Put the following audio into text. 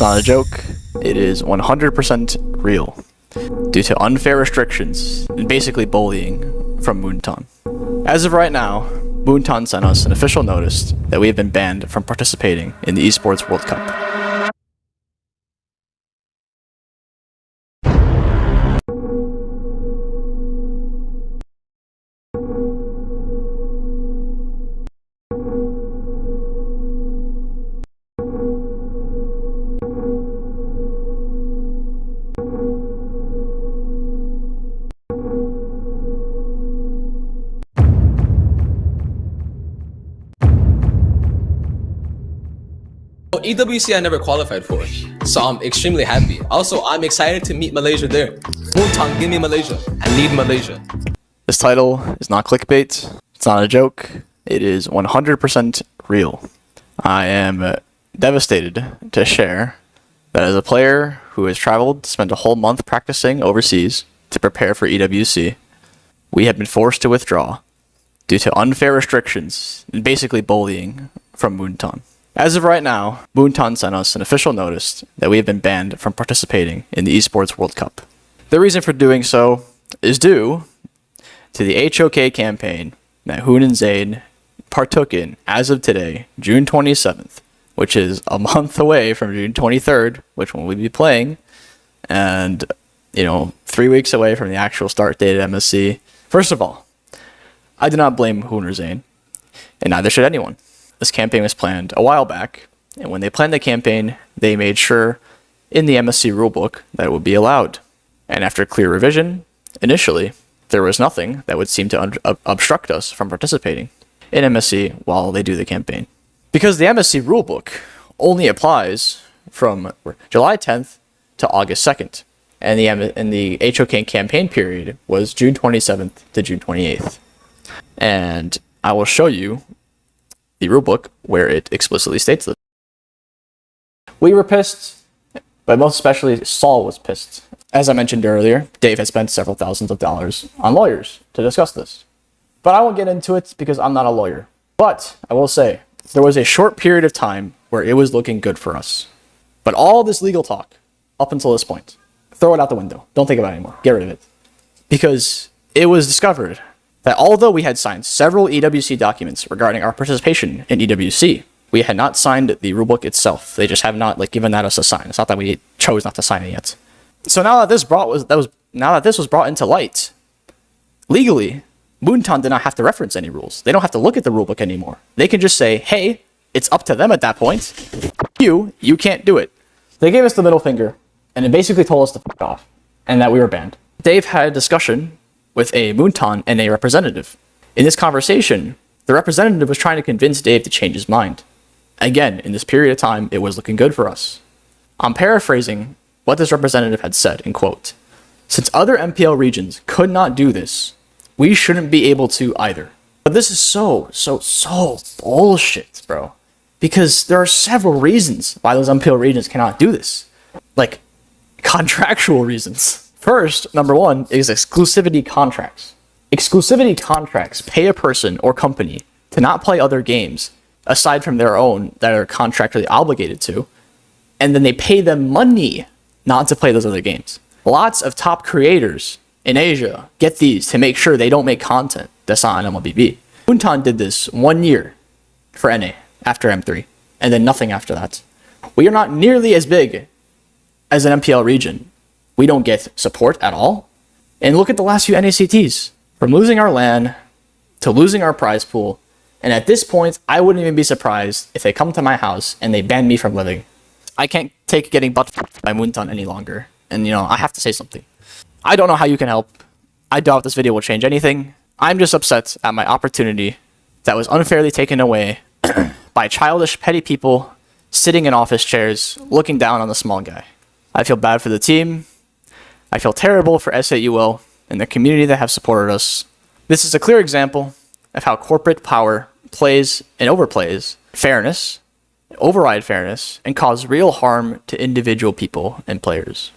It's not a joke, it is 100% real, due to unfair restrictions and basically bullying from Moonton. As of right now, Moonton sent us an official notice that we have been banned from participating in the Esports World Cup. EWC I never qualified for, so I'm extremely happy. Also, I'm excited to meet Malaysia there. Moonton, give me Malaysia. I need Malaysia. This title is not clickbait, it's not a joke, it is 100% real. I am devastated to share that as a player who has traveled to spend a whole month practicing overseas to prepare for EWC, we have been forced to withdraw due to unfair restrictions and basically bullying from Moonton. As of right now, Moonton sent us an official notice that we have been banned from participating in the Esports World Cup. The reason for doing so is due to the HOK campaign that Hoon and Zayn partook in as of today, June 27th, which is a month away from June 23rd, which we'll be playing, and 3 weeks away from the actual start date at MSC. First of all, I do not blame Hoon or Zayn, and neither should anyone. This campaign was planned a while back, and when they planned the campaign, they made sure in the MSC rulebook that it would be allowed. And after clear revision, initially, there was nothing that would seem to obstruct us from participating in MSC while they do the campaign. Because the MSC rulebook only applies from July 10th to August 2nd, and the HOK campaign period was June 27th to June 28th. And I will show you the rulebook where it explicitly states this. We were pissed, but most especially Saul was pissed. As I mentioned earlier, Dave has spent several thousands of dollars on lawyers to discuss this. But I won't get into it because I'm not a lawyer. But I will say, there was a short period of time where it was looking good for us. But all this legal talk, up until this point, throw it out the window. Don't think about it anymore. Get rid of it. Because it was discovered that although we had signed several EWC documents regarding our participation in EWC, we had not signed the rulebook itself. They just have not given that us a sign. It's not that we chose not to sign it yet. So now that this was brought into light, legally, Moonton did not have to reference any rules. They don't have to look at the rulebook anymore. They can just say, hey, it's up to them at that point. You can't do it. They gave us the middle finger, and it basically told us to fuck off, and that we were banned. Dave had a discussion with a Moonton and a representative. In this conversation, the representative was trying to convince Dave to change his mind. Again, in this period of time, it was looking good for us. I'm paraphrasing what this representative had said, in quote, "Since other MPL regions could not do this, we shouldn't be able to either." But this is so bullshit, bro. Because there are several reasons why those MPL regions cannot do this. Like, contractual reasons. First, number one, is exclusivity contracts. Exclusivity contracts pay a person or company to not play other games aside from their own that are contractually obligated to, and then they pay them money not to play those other games. Lots of top creators in Asia get these to make sure they don't make content that's not on MLBB. Moonton did this 1 year for NA after M3, and then nothing after that. We are not nearly as big as an MPL region. We don't get support at all. And look at the last few NACTs. From losing our LAN to losing our prize pool. And at this point, I wouldn't even be surprised if they come to my house and they ban me from living. I can't take getting butt by Moonton any longer. And I have to say something. I don't know how you can help. I doubt this video will change anything. I'm just upset at my opportunity that was unfairly taken away by childish, petty people sitting in office chairs, looking down on the small guy. I feel bad for the team. I feel terrible for S8UL and the community that have supported us. This is a clear example of how corporate power plays and overplays fairness, override fairness, and cause real harm to individual people and players.